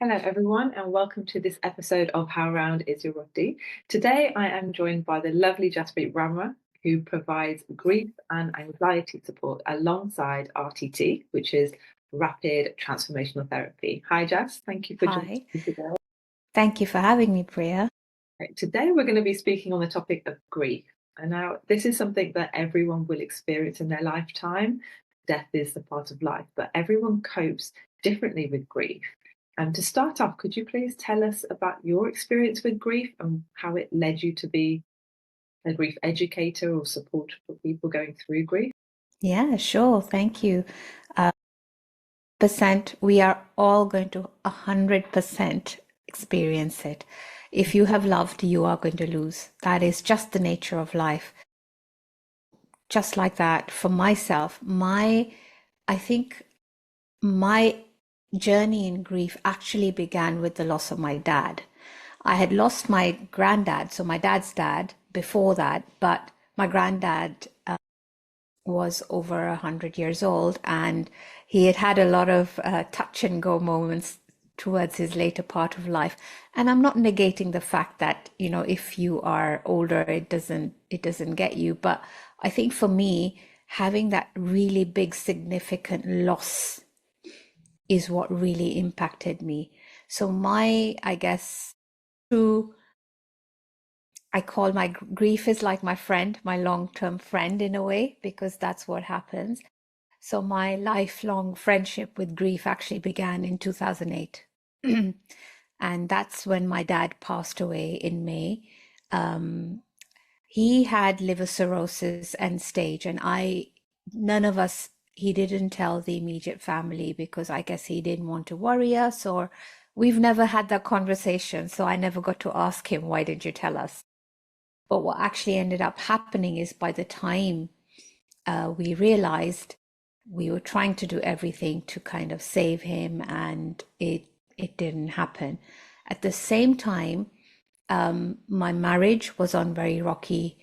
Hello, everyone, and welcome to this episode of How Round Is Your Roti. Today, I am joined by the lovely Jaspreet Bamra, who provides grief and anxiety support alongside RTT, which is Rapid Transformational Therapy. Hi, Jas. Thank you for joining Hi, me today. thank you for having me, Priya. Right, today, we're going to be speaking on the topic of grief. And now, this is something that everyone will experience in their lifetime. Death is a part of life, but everyone copes differently with grief. And to start off, could you please tell us about your experience with grief and how it led you to be a grief educator or supporter for people going through grief? Yeah, sure, thank you. Percent, we are all going to 100% experience it. If you have loved, you are going to lose. That is just the nature of life. Just like that, for myself, I think my journey in grief actually began with the loss of my dad. I had lost my granddad, so my dad's dad, before that, but my granddad was over 100 years old, and he had had a lot of touch and go moments towards his later part of life. And I'm not negating the fact that, if you are older, it doesn't get you. But I think for me, having that really big significant loss is what really impacted me. So I guess, true, I call my grief is like my friend, my long-term friend in a way, because that's what happens. So my lifelong friendship with grief actually began in 2008. And that's when my dad passed away in May. Um, he had liver cirrhosis end stage, and none of us, he didn't tell the immediate family because I guess he didn't want to worry us, or we've never had that conversation. So I never got to ask him, why did you tell us? But what actually ended up happening is by the time we realized, we were trying to do everything to kind of save him, and it didn't happen. At the same time, my marriage was on very rocky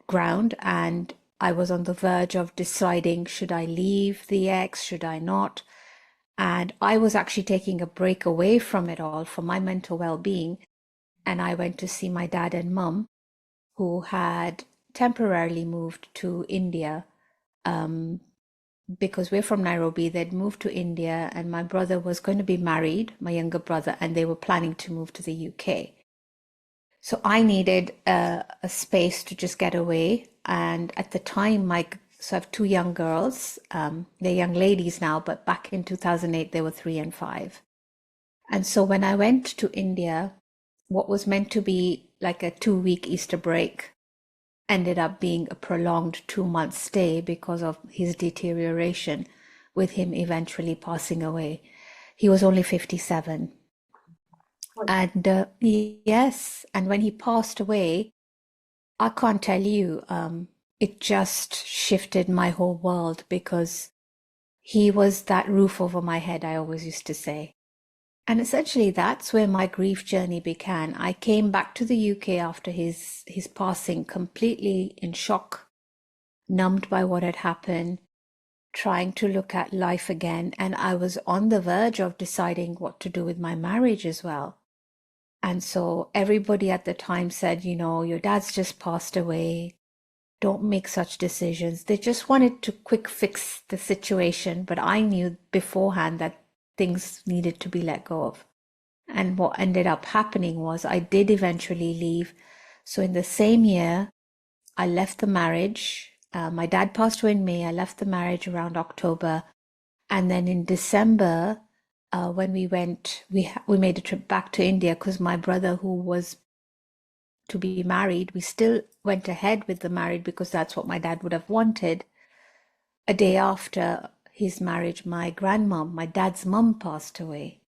ground, and I was on the verge of deciding, should I leave the ex, should I not? And I was actually taking a break away from it all for my mental well-being. And I went to see my dad and mum, who had temporarily moved to India, um, because we're from Nairobi. They'd moved to India, and my brother was going to be married, my younger brother, and they were planning to move to the UK. So I needed a space to just get away. And at the time, so I have two young girls. They're young ladies now, but back in 2008, they were 3 and 5. And so when I went to India, what was meant to be like a 2-week Easter break ended up being a prolonged 2-month stay because of his deterioration, with him eventually passing away. He was only 57. And yes, and when he passed away, I can't tell you, it just shifted my whole world, because he was that roof over my head, I always used to say. And essentially, that's where my grief journey began. I came back to the UK after his passing, completely in shock, numbed by what had happened, trying to look at life again. And I was on the verge of deciding what to do with my marriage as well. And so everybody at the time said, your dad's just passed away. Don't make such decisions. They just wanted to quick fix the situation. But I knew beforehand that things needed to be let go of. And what ended up happening was I did eventually leave. So in the same year, I left the marriage. My dad passed away in May. I left the marriage around October. And then in December, when we made a trip back to India, because my brother, who was to be married, we still went ahead with the marriage because that's what my dad would have wanted. A day after his marriage, my grandmom, my dad's mum, passed away.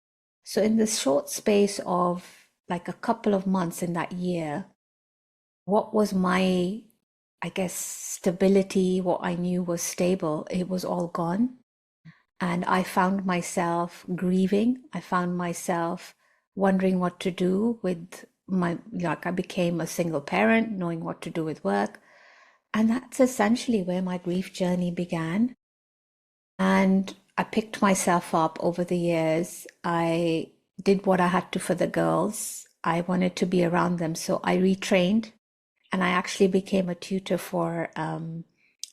So in the short space of like a couple of months in that year, what was my, I guess, stability, what I knew was stable, it was all gone. And I found myself grieving. I found myself wondering what to do with I became a single parent, knowing what to do with work. And that's essentially where my grief journey began. And I picked myself up over the years. I did what I had to for the girls. I wanted to be around them, so I retrained, and I actually became a tutor for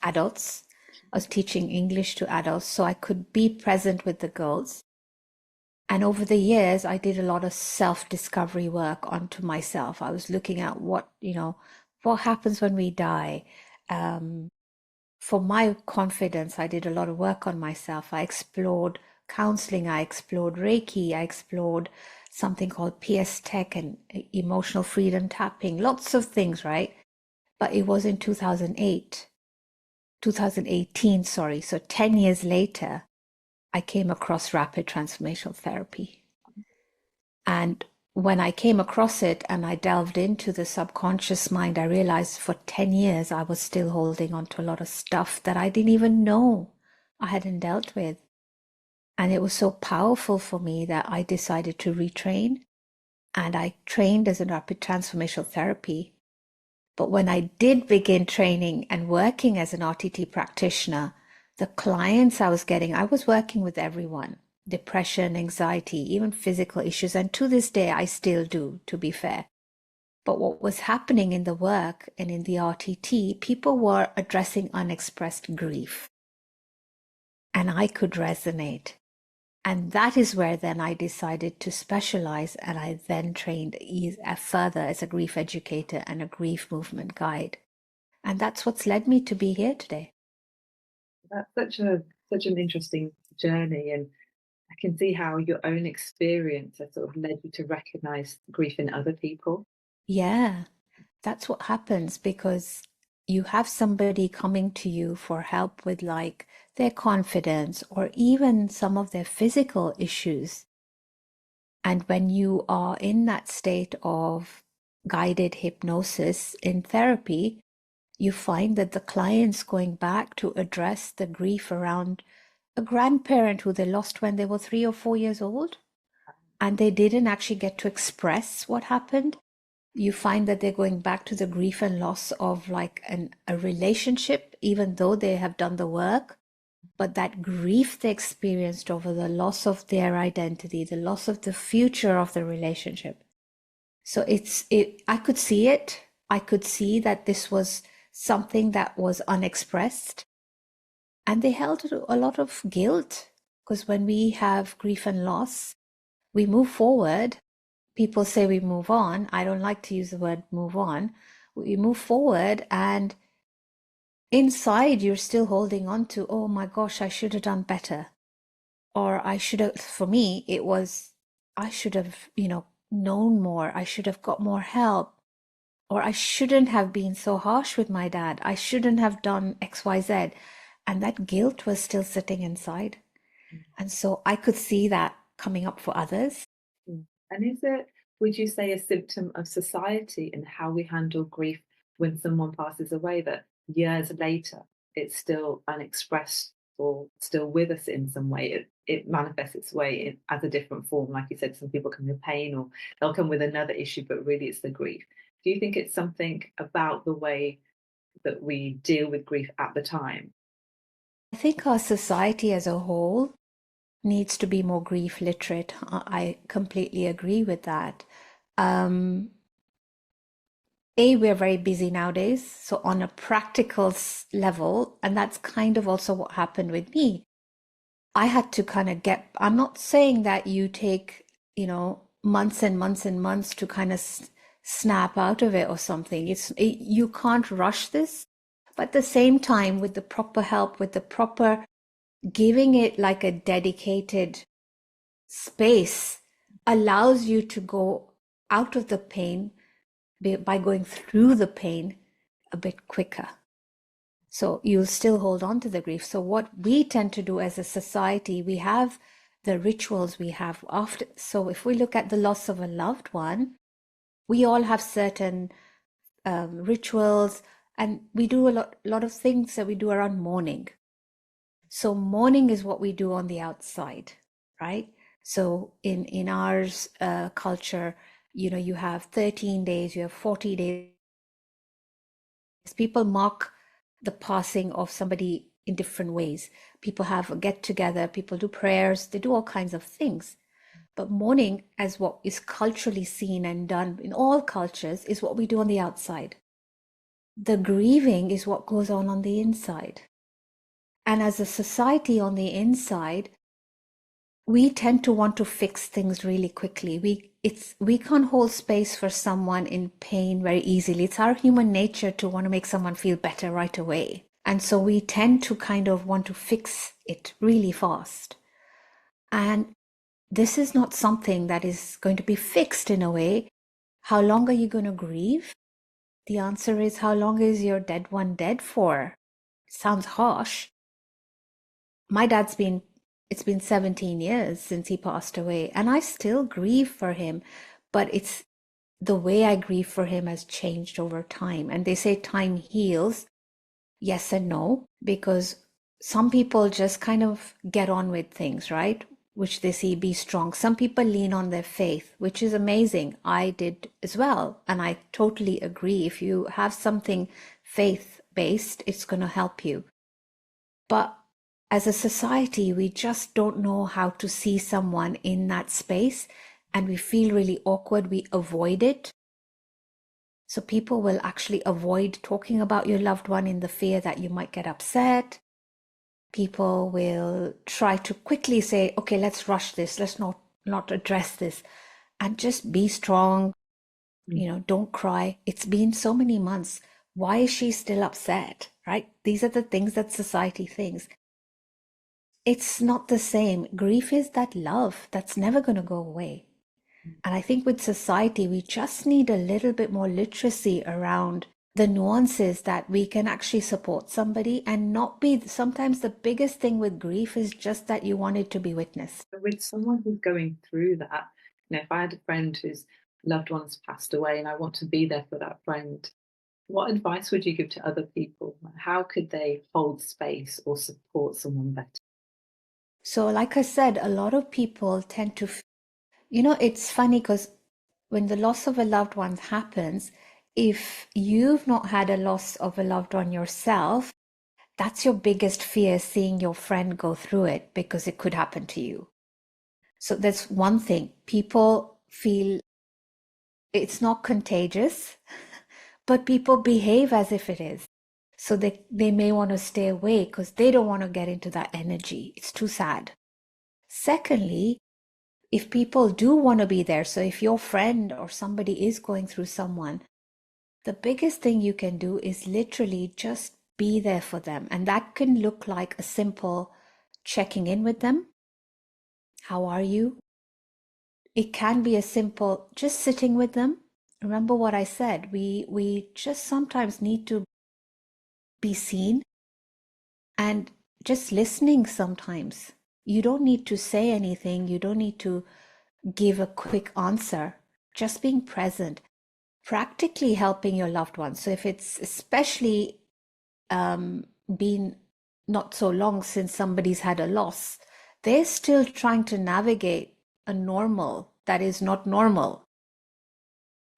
adults. I was teaching English to adults, so I could be present with the girls. And over the years, I did a lot of self-discovery work onto myself. I was looking at what happens when we die. Um, for my confidence, I did a lot of work on myself. I explored counseling, I explored Reiki, I explored something called PS Tech and emotional freedom tapping, lots of things, right? But it was in 2018, sorry. So 10 years later, I came across rapid transformational therapy. And when I came across it and I delved into the subconscious mind, I realized for 10 years I was still holding on to a lot of stuff that I didn't even know I hadn't dealt with. And it was so powerful for me that I decided to retrain. And I trained as a rapid transformational therapy. But when I did begin training and working as an RTT practitioner, the clients I was getting, I was working with everyone. Depression, anxiety, even physical issues. And to this day, I still do, to be fair. But what was happening in the work and in the RTT, people were addressing unexpressed grief. And I could resonate. And that is where then I decided to specialize, and I then trained further as a grief educator and a grief movement guide. And that's what's led me to be here today. That's such an interesting journey, and I can see how your own experience has sort of led you to recognize grief in other people. Yeah, that's what happens because you have somebody coming to you for help with like their confidence or even some of their physical issues. And when you are in that state of guided hypnosis in therapy, you find that the client's going back to address the grief around a grandparent who they lost when they were 3 or 4 years old, and they didn't actually get to express what happened. You find that they're going back to the grief and loss of like a relationship, even though they have done the work. But that grief they experienced over the loss of their identity, the loss of the future of the relationship. So I could see it. I could see that this was something that was unexpressed. And they held a lot of guilt because when we have grief and loss, we move forward. People say we move on. I don't like to use the word move on. We move forward, and inside you're still holding on to, oh my gosh, I should have done better. Or I should have, for me, it was, I should have, known more. I should have got more help. Or I shouldn't have been so harsh with my dad. I shouldn't have done XYZ. And that guilt was still sitting inside. And so I could see that coming up for others. And is it, would you say, a symptom of society and how we handle grief when someone passes away that years later it's still unexpressed or still with us in some way? It manifests its way as a different form. Like you said, some people come with pain or they'll come with another issue, but really it's the grief. Do you think it's something about the way that we deal with grief at the time? I think our society as a whole needs to be more grief literate. I completely agree with that. Um, we're very busy nowadays. So, on a practical level, and that's kind of also what happened with me, I had to kind of I'm not saying that you take, months and months and months to kind of snap out of it or something. You can't rush this. But at the same time, with the proper help, with the proper giving it like a dedicated space, allows you to go out of the pain by going through the pain a bit quicker. So you'll still hold on to the grief. So what we tend to do as a society, we have the rituals we have after. So if we look at the loss of a loved one, we all have certain rituals, and we do a lot of things that we do around mourning. So mourning is what we do on the outside, right? So in our culture, you have 13 days, you have 40 days. People mark the passing of somebody in different ways. People have a get together, people do prayers, they do all kinds of things. But mourning, as what is culturally seen and done in all cultures, is what we do on the outside. The grieving is what goes on the inside. And as a society on the inside, we tend to want to fix things really quickly. We can't hold space for someone in pain very easily. It's our human nature to want to make someone feel better right away. And so we tend to kind of want to fix it really fast. And this is not something that is going to be fixed in a way. How long are you going to grieve? The answer is, how long is your dead one dead for? Sounds harsh. My dad's it's been 17 years since he passed away, and I still grieve for him, but it's the way I grieve for him has changed over time. And they say time heals. Yes and no, because some people just kind of get on with things, right? Which they see be strong. Some people lean on their faith, which is amazing. I did as well. And I totally agree. If you have something faith based, it's going to help you. But as a society, we just don't know how to see someone in that space, and we feel really awkward. We avoid it. So people will actually avoid talking about your loved one in the fear that you might get upset. People will try to quickly say, okay, let's rush this. Let's not address this, and just be strong. Don't cry. It's been so many months. Why is she still upset? Right? These are the things that society thinks. It's not the same. Grief is that love that's never going to go away. And I think with society, we just need a little bit more literacy around the nuances that we can actually support somebody and not be. Sometimes the biggest thing with grief is just that you want it to be witnessed. With someone who's going through that, if I had a friend whose loved ones passed away and I want to be there for that friend, what advice would you give to other people? How could they hold space or support someone better? So, like I said, a lot of people tend to, it's funny because when the loss of a loved one happens, if you've not had a loss of a loved one yourself, that's your biggest fear, seeing your friend go through it, because it could happen to you. So that's one thing. People feel it's not contagious, but people behave as if it is. So they may want to stay away because they don't want to get into that energy. It's too sad. Secondly, if people do want to be there, so if your friend or somebody is going through someone, the biggest thing you can do is literally just be there for them. And that can look like a simple checking in with them. How are you? It can be a simple just sitting with them. Remember what I said. We just sometimes need to be seen, and just listening sometimes. You don't need to say anything. You don't need to give a quick answer. Just being present, practically helping your loved ones. So if it's especially been not so long since somebody's had a loss, they're still trying to navigate a normal that is not normal.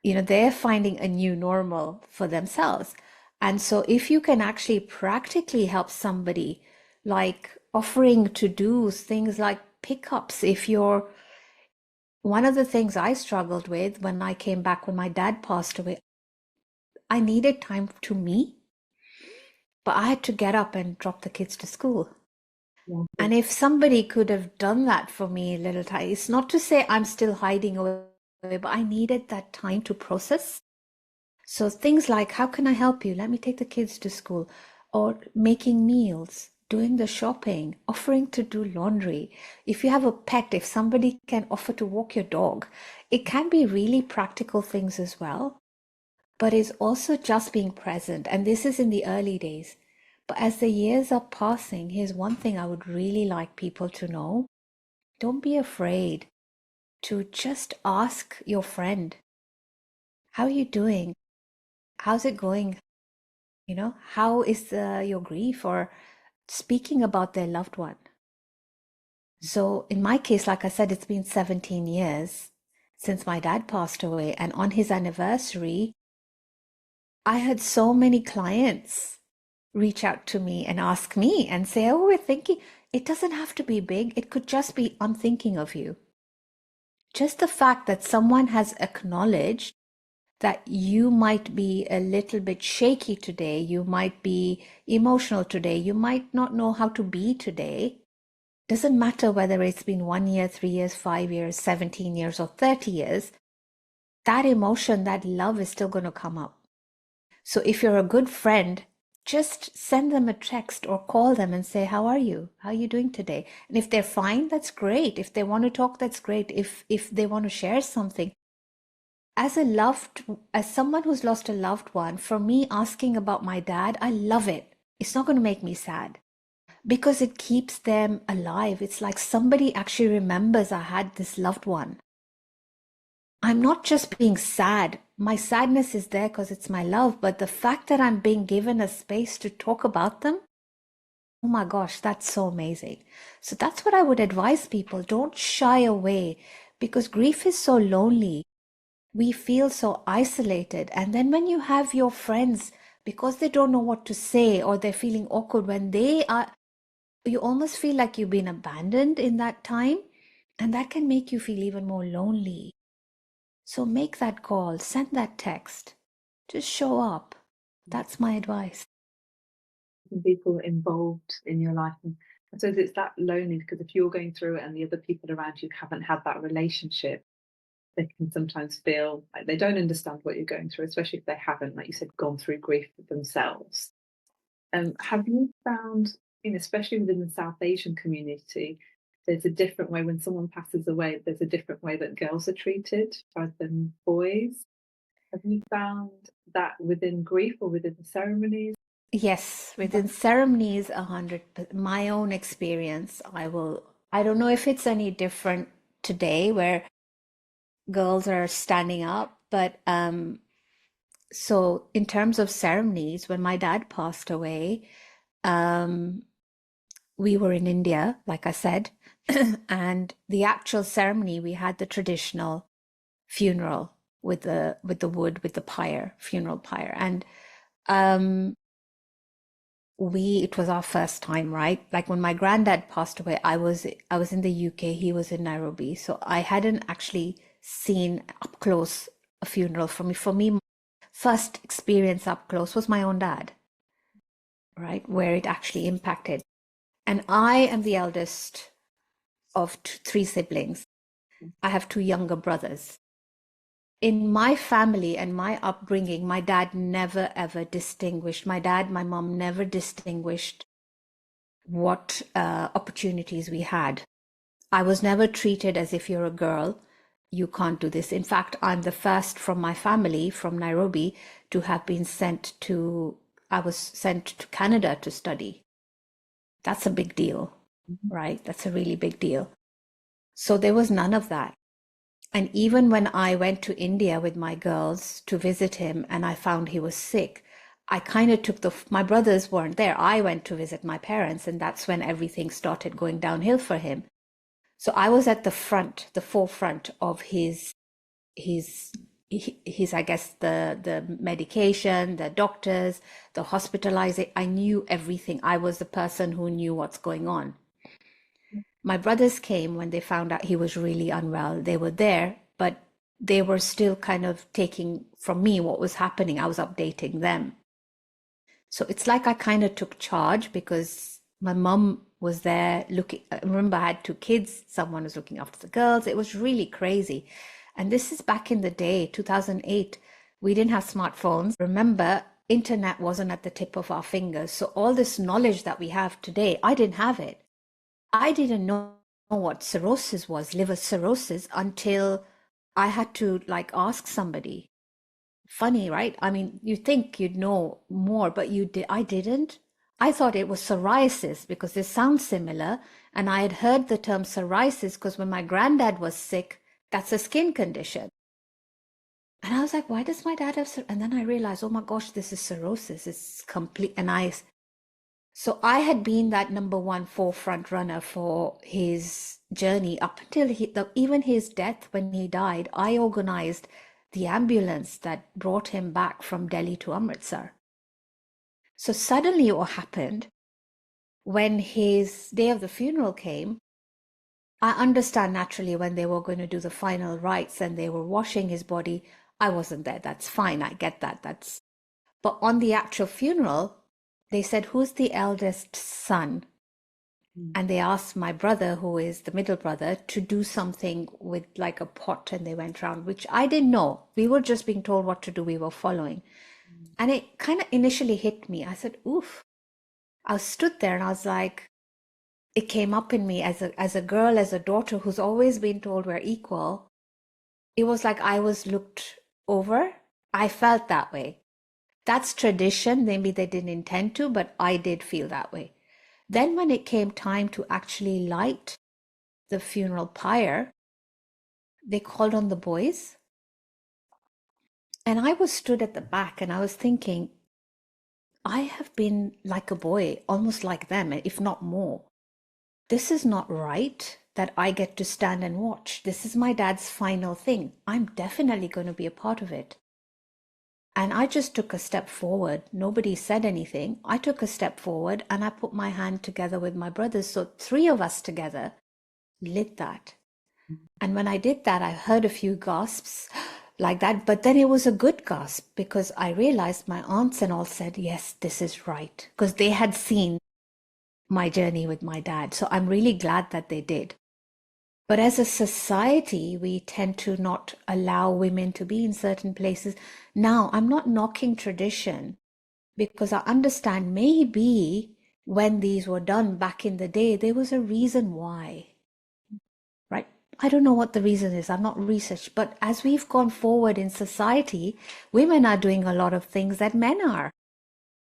They're finding a new normal for themselves. And so if you can actually practically help somebody, like offering to do things like pickups, one of the things I struggled with when I came back when my dad passed away, I needed time to me, but I had to get up and drop the kids to school. Yeah. And if somebody could have done that for me a little time, it's not to say I'm still hiding away, but I needed that time to process. So things like, how can I help you? Let me take the kids to school, or making meals, doing the shopping, offering to do laundry. If you have a pet, if somebody can offer to walk your dog, it can be really practical things as well. But it's also just being present. And this is in the early days. But as the years are passing, here's one thing I would really like people to know. Don't be afraid to just ask your friend, how are you doing? How's it going? How is your grief, or speaking about their loved one. So in my case, like I said, it's been 17 years since my dad passed away. And on his anniversary, I had so many clients reach out to me and ask me and say, oh, we're thinking, it doesn't have to be big. It could just be, I'm thinking of you. just the fact that someone has acknowledged that you might be a little bit shaky today, you might be emotional today, you might not know how to be today. Doesn't matter whether it's been 1 year, 3 years, 5 years, 17 years, or 30 years, that emotion, that love is still going to come up. So if you're a good friend, just send them a text or call them and say, how are you? How are you doing today? And if they're fine, that's great. If they want to talk, that's great. If they want to share something, as someone who's lost a loved one, for me asking about my dad, I love it. It's not going to make me sad because it keeps them alive. It's like somebody actually remembers I had this loved one. I'm not just being sad. My sadness is there because it's my love, but the fact that I'm being given a space to talk about them, oh my gosh, that's so amazing. So that's what I would advise people. Don't shy away because grief is so lonely. We feel so isolated. And then when you have your friends, because they don't know what to say or they're feeling awkward when they are, you almost feel like you've been abandoned in that time. And that can make you feel even more lonely. So make that call, send that text, just show up. That's my advice. People involved in your life. And I suppose it's that lonely because if you're going through it and the other people around you haven't had that relationship, they can sometimes feel like they don't understand what you're going through, especially if they haven't, like you said, gone through grief themselves. Have you found, especially within the South Asian community, there's a different way when someone passes away, there's a different way that girls are treated rather than boys? Have you found that within grief or within the ceremonies? Yes, within ceremonies, 100%. My own experience, I don't know if it's any different today where girls are standing up, but so in terms of ceremonies, when my dad passed away, um, we were in India, like I said, and the actual ceremony, we had the traditional funeral with the wood, with the pyre, funeral pyre. And um it was our first time, right? Like when my granddad passed away, I was in the UK, he was in Nairobi. So I hadn't actually seen up close a funeral for me. For me, first experience up close was my own dad, right? Where it actually impacted. And I am the eldest of three siblings. I have two younger brothers. In my family and my upbringing, my dad never ever distinguished, my dad, my mom never distinguished what opportunities we had. I was never treated as if you're a girl, you can't do this. In fact, I'm the first from my family from Nairobi to have been I was sent to Canada to study. That's a big deal, right? That's a really big deal. So there was none of that. And even when I went to India with my girls to visit him and I found he was sick, I kind of my brothers weren't there. I went to visit my parents, and that's when everything started going downhill for him. So I was at the forefront of his, I guess, the medication, the doctors, the hospitalizing. I knew everything. I was the person who knew what's going on. My brothers came when they found out he was really unwell. They were there, but they were still kind of taking from me what was happening. I was updating them. So it's like I kind of took charge because my mum was there looking. I remember I had two kids. Someone was looking after the girls. It was really crazy. And this is back in the day, 2008. We didn't have smartphones. Remember, internet wasn't at the tip of our fingers. So all this knowledge that we have today, I didn't have it. I didn't know what cirrhosis was, liver cirrhosis, until I had to like ask somebody. Funny, right? I mean, you think you'd know more, but I didn't. I thought it was psoriasis because they sound similar. And I had heard the term psoriasis because when my granddad was sick, that's a skin condition. And I was like, why does my dad have And then I realized, oh my gosh, this is cirrhosis. It's complete. So I had been that number one forefront runner for his journey up until even his death. When he died, I organized the ambulance that brought him back from Delhi to Amritsar. So suddenly what happened when his day of the funeral came, I understand naturally when they were going to do the final rites and they were washing his body. I wasn't there. That's fine. I get that. But on the actual funeral, they said, "Who's the eldest son?" Mm. And they asked my brother, who is the middle brother, to do something with like a pot, and they went round, which I didn't know. We were just being told what to do. We were following. And it kind of initially hit me. I said, oof. I stood there and I was like, it came up in me as a girl, as a daughter who's always been told we're equal. It was like I was looked over. I felt that way. That's tradition. Maybe they didn't intend to, but I did feel that way. Then when it came time to actually light the funeral pyre, they called on the boys. And I was stood at the back and I was thinking, I have been like a boy, almost like them, if not more. This is not right that I get to stand and watch. This is my dad's final thing. I'm definitely going to be a part of it. And I just took a step forward. Nobody said anything. I took a step forward and I put my hand together with my brothers. So three of us together lit that. And when I did that, I heard a few gasps like that. But then it was a good gasp because I realized my aunts and all said, yes, this is right. Because they had seen my journey with my dad. So I'm really glad that they did. But as a society, we tend to not allow women to be in certain places. Now, I'm not knocking tradition because I understand maybe when these were done back in the day, there was a reason why, right? I don't know what the reason is. I'm not researched. But as we've gone forward in society, women are doing a lot of things that men are.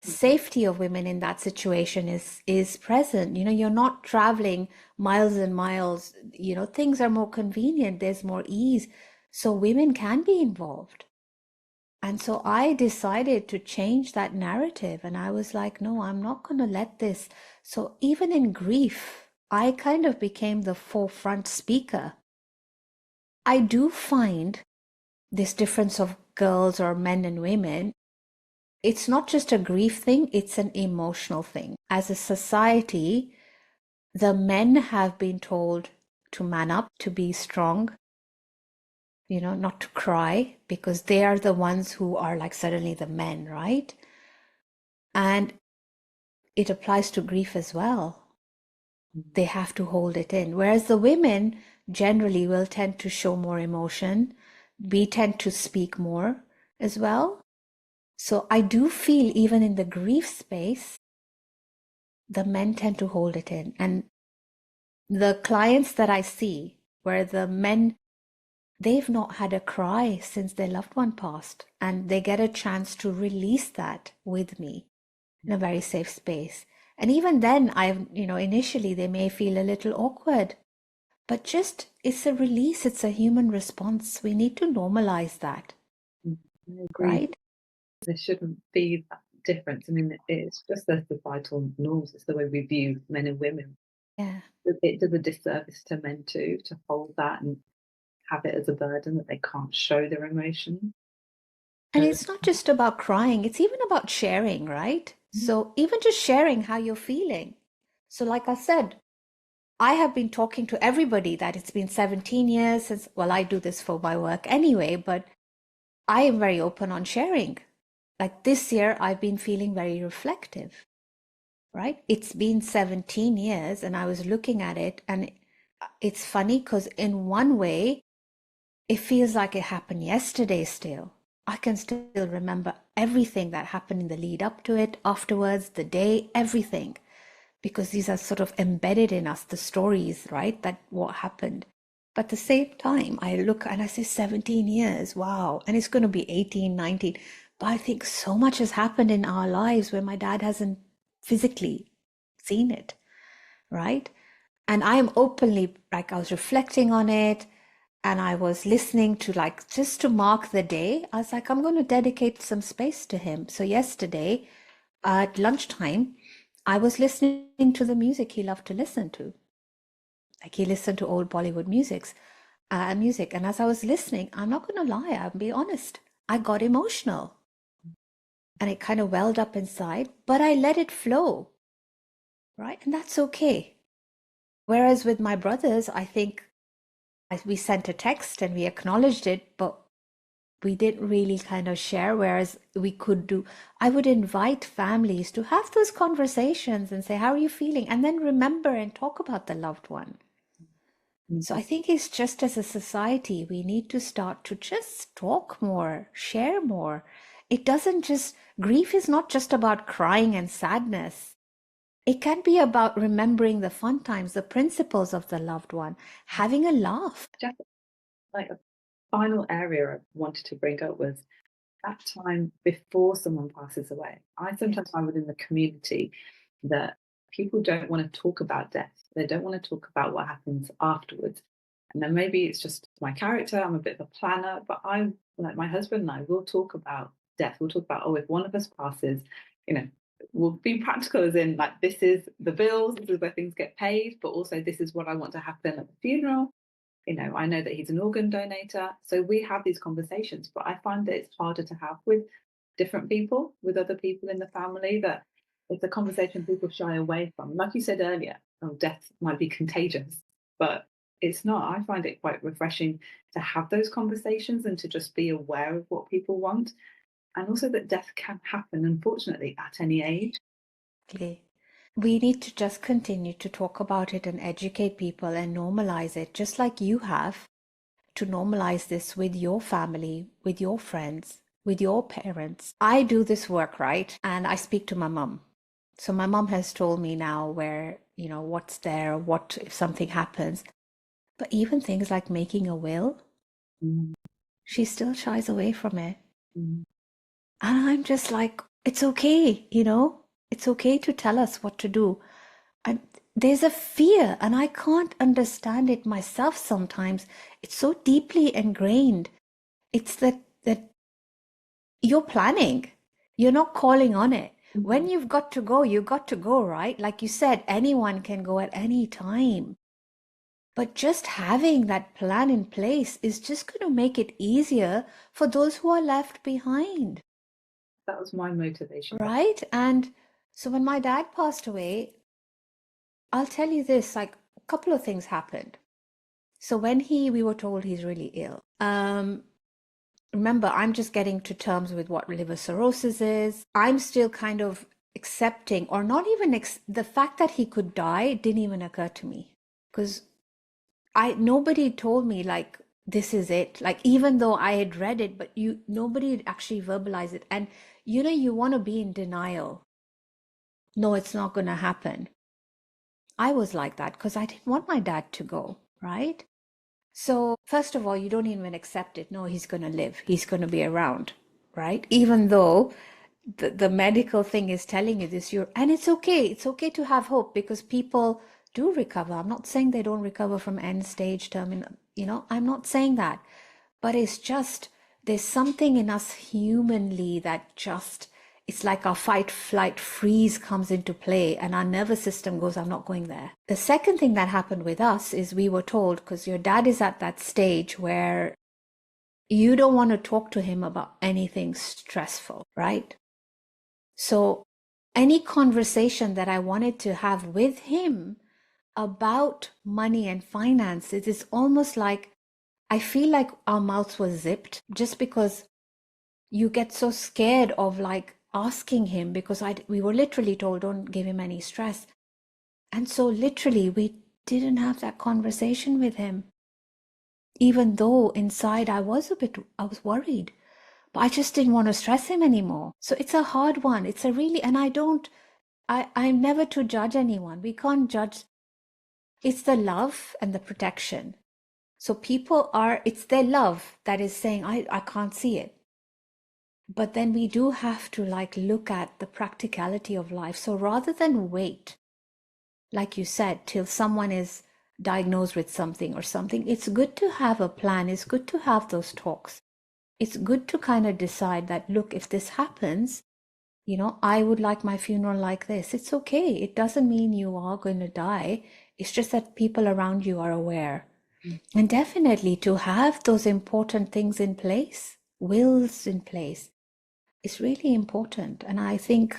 Safety of women in that situation is present. You're not traveling miles and miles. Things are more convenient. There's more ease. So women can be involved. And so I decided to change that narrative. And I was like, no, I'm not going to let this. So even in grief, I kind of became the forefront speaker. I do find this difference of girls or men and women. It's not just a grief thing, it's an emotional thing. As a society, the men have been told to man up, to be strong, not to cry, because they are the ones who are like suddenly the men, right? And it applies to grief as well. They have to hold it in. Whereas the women generally will tend to show more emotion. We tend to speak more as well. So I do feel even in the grief space, the men tend to hold it in. And the clients that I see where the men, they've not had a cry since their loved one passed, and they get a chance to release that with me in a very safe space. And even then, initially they may feel a little awkward, but just it's a release, it's a human response. We need to normalize that, I agree. right? There shouldn't be that difference. I mean, it's just the societal norms. It's the way we view men and women. Yeah. It does a disservice to men too, to hold that and have it as a burden that they can't show their emotion. And it's not just about crying, it's even about sharing, right? So even just sharing how you're feeling. So, like I said, I have been talking to everybody that it's been 17 years since, well, I do this for my work anyway, but I am very open on sharing. Like this year, I've been feeling very reflective, right? It's been 17 years and I was looking at it, and it's funny because in one way, it feels like it happened yesterday still. I can still remember everything that happened in the lead up to it, afterwards, the day, everything, because these are sort of embedded in us, the stories, right? That what happened. But at the same time, I look and I say 17 years, wow. And it's going to be 18, 19. But I think so much has happened in our lives where my dad hasn't physically seen it, right? And I am openly, like, I was reflecting on it and I was listening to, like, just to mark the day. I was like, I'm going to dedicate some space to him. So yesterday at lunchtime, I was listening to the music he loved to listen to. Like, he listened to old Bollywood music. And as I was listening, I'm not going to lie, I'll be honest, I got emotional and it kind of welled up inside, but I let it flow, right? And that's okay. Whereas with my brothers, I think we sent a text and we acknowledged it, but we didn't really kind of share. Whereas we could do, I would invite families to have those conversations and say, how are you feeling? And then remember and talk about the loved one. So I think it's just as a society, we need to start to just talk more, share more. It doesn't just, grief is not just about crying and sadness. It can be about remembering the fun times, the principles of the loved one, having a laugh. Just like a final area I wanted to bring up was that time before someone passes away. I sometimes find within the community that people don't want to talk about death. They don't want to talk about what happens afterwards. And then maybe it's just my character. I'm a bit of a planner, but I, like my husband and I, will talk about death. We'll talk about, oh, if one of us passes, you know, we'll be practical as in like, this is the bills, this is where things get paid, but also this is what I want to happen at the funeral. You know, I know that he's an organ donator. So we have these conversations, but I find that it's harder to have with different people, with other people in the family, that it's a conversation people shy away from. Like you said earlier, oh, death might be contagious, but it's not. I find it quite refreshing to have those conversations and to just be aware of what people want. And also that death can happen, unfortunately, at any age. Exactly. We need to just continue to talk about it and educate people and normalize it, just like you have to normalize this with your family, with your friends, with your parents. I do this work, right? And I speak to my mom. So my mom has told me now where, what's there, what if something happens. But even things like making a will, Mm, she still shies away from it. mm, And I'm just like, it's okay. It's okay to tell us what to do. And there's a fear, and I can't understand it myself sometimes. It's so deeply ingrained. It's that you're planning. You're not calling on it. When mm. you've got to go, you got to go, right? Like you said, anyone can go at any time. But just having that plan in place is just going to make it easier for those who are left behind. That was my motivation. Right? And so when my dad passed away, I'll tell you this, like a couple of things happened. So when we were told he's really ill. Remember, I'm just getting to terms with what liver cirrhosis is. I'm still kind of accepting, or not even the fact that he could die didn't even occur to me because nobody told me like this is it. Like even though I had read it, but nobody had actually verbalized it. And you want to be in denial. No, it's not going to happen. I was like that because I didn't want my dad to go, right? So, first of all, you don't even accept it. No, he's going to live, he's going to be around, right? Even though the medical thing is telling you this, and it's okay. It's okay to have hope because people do recover. I'm not saying they don't recover from end stage terminal, I'm not saying that. But it's just, there's something in us humanly that just, it's like our fight, flight, freeze comes into play and our nervous system goes, I'm not going there. The second thing that happened with us is we were told, because your dad is at that stage where you don't want to talk to him about anything stressful, right? So any conversation that I wanted to have with him about money and finances is almost like, I feel like our mouths were zipped just because you get so scared of like asking him because we were literally told don't give him any stress. And so literally we didn't have that conversation with him. Even though inside I was worried, but I just didn't want to stress him anymore. So it's a hard one. It's a really, and I'm never to judge anyone. We can't judge. It's the love and the protection. So it's their love that is saying, I can't see it. But then we do have to like look at the practicality of life. So rather than wait, like you said, till someone is diagnosed with something or something, it's good to have a plan. It's good to have those talks. It's good to kind of decide that, look, if this happens, I would like my funeral like this. It's okay. It doesn't mean you are going to die. It's just that people around you are aware. And definitely to have those important things in place, wills in place, is really important. And I think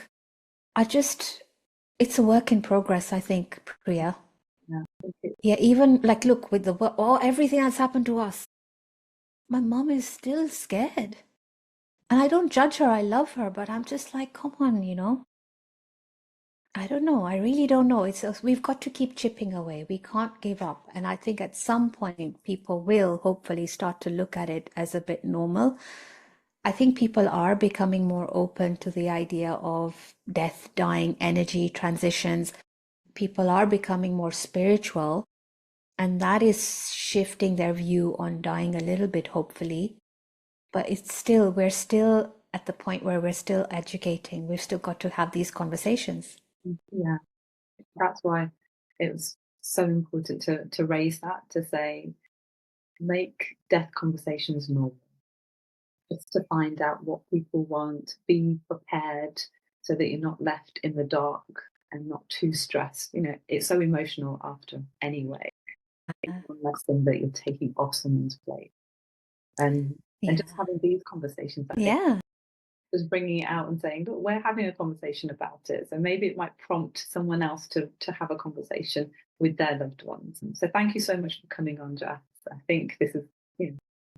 it's a work in progress, I think, Priya. Yeah. Yeah, even like, look, with the everything that's happened to us, my mom is still scared. And I don't judge her, I love her, but I'm just like, come on, I don't know. I really don't know. We've got to keep chipping away. We can't give up. And I think at some point people will hopefully start to look at it as a bit normal. I think people are becoming more open to the idea of death, dying, energy, transitions. People are becoming more spiritual, and that is shifting their view on dying a little bit, hopefully. But we're still at the point where we're still educating. We've still got to have these conversations. Yeah, that's why it was so important to raise that, to say, make death conversations normal, just to find out what people want, be prepared so that you're not left in the dark and not too stressed. It's so emotional after anyway. It's one lesson that you're taking off someone's plate. And Yeah. just having these conversations, I think, Yeah. just bringing it out and saying, look, we're having a conversation about it. So maybe it might prompt someone else to have a conversation with their loved ones. And so thank you so much for coming on, Jess. I think this is,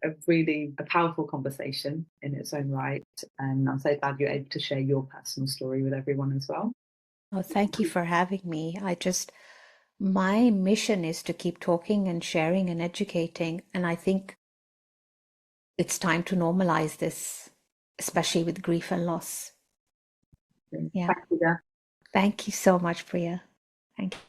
a really a powerful conversation in its own right. And I'm so glad you're able to share your personal story with everyone as well. Oh, thank you for having me. My mission is to keep talking and sharing and educating. And I think it's time to normalize this, especially with grief and loss. Yeah. Thank you, Jess. Thank you so much, Priya. Thank you.